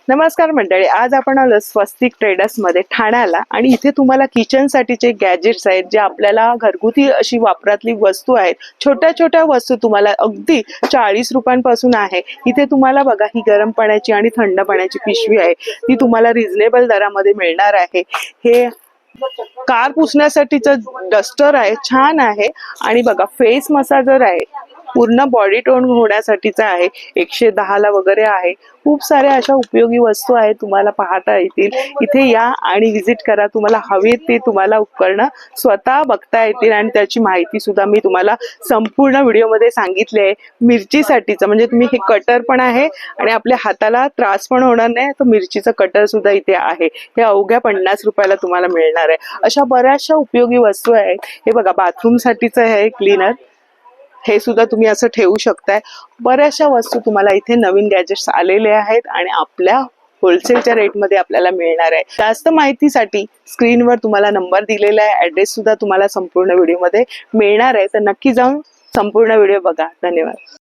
नमस्कार मंडळी, आज आपण आलो स्वस्तिक ट्रेडर्स मध्ये ठाण्याला आणि इथे तुम्हाला किचन साठीचे गॅजेट्स आहेत जे आपल्याला घरगुती अशी वापरातली वस्तू आहेत. छोट्या छोट्या वस्तू तुम्हाला अगदी 40 रुपयांपासून आहे. इथे तुम्हाला बघा ही गरम पाण्याची आणि थंड पाण्याची पिशवी आहे, ती तुम्हाला रिझनेबल दरामध्ये मिळणार आहे. हे कार पुसण्यासाठीचं डस्टर आहे, छान आहे. आणि बघा फेस मसाजर आहे, पूर्ण बॉडी टोन होण्यासाठीचा आहे, 110 ला वगैरे आहे. खूप साऱ्या अशा उपयोगी वस्तू आहेत, तुम्हाला पाहता येतील. इथे या आणि विजिट करा. तुम्हाला हवी ते तुम्हाला उपकरणं स्वतः बघता येतील आणि त्याची माहिती सुद्धा मी तुम्हाला संपूर्ण व्हिडिओमध्ये सांगितली आहे. मिरचीसाठीचं म्हणजे तुम्ही हे कटर पण आहे आणि आपल्या हाताला त्रास पण होणार नाही. तर मिरचीचं कटर सुद्धा इथे आहे. हे अवघ्या 50 रुपयाला तुम्हाला मिळणार आहे. अशा बऱ्याचशा उपयोगी वस्तू आहेत. हे बघा बाथरूम साठीचं आहे क्लीनर, हे सुद्धा तुम्ही असं ठेवू शकताय. बऱ्याचशा वस्तू तुम्हाला इथे नवीन गॅजेट्स आलेले आहेत आणि आपल्या होलसेलच्या रेटमध्ये आपल्याला मिळणार आहे. जास्त माहितीसाठी स्क्रीनवर तुम्हाला नंबर दिलेला आहे, ऍड्रेस सुद्धा तुम्हाला संपूर्ण व्हिडिओमध्ये मिळणार आहे. तर नक्की जाऊन संपूर्ण व्हिडिओ बघा. धन्यवाद.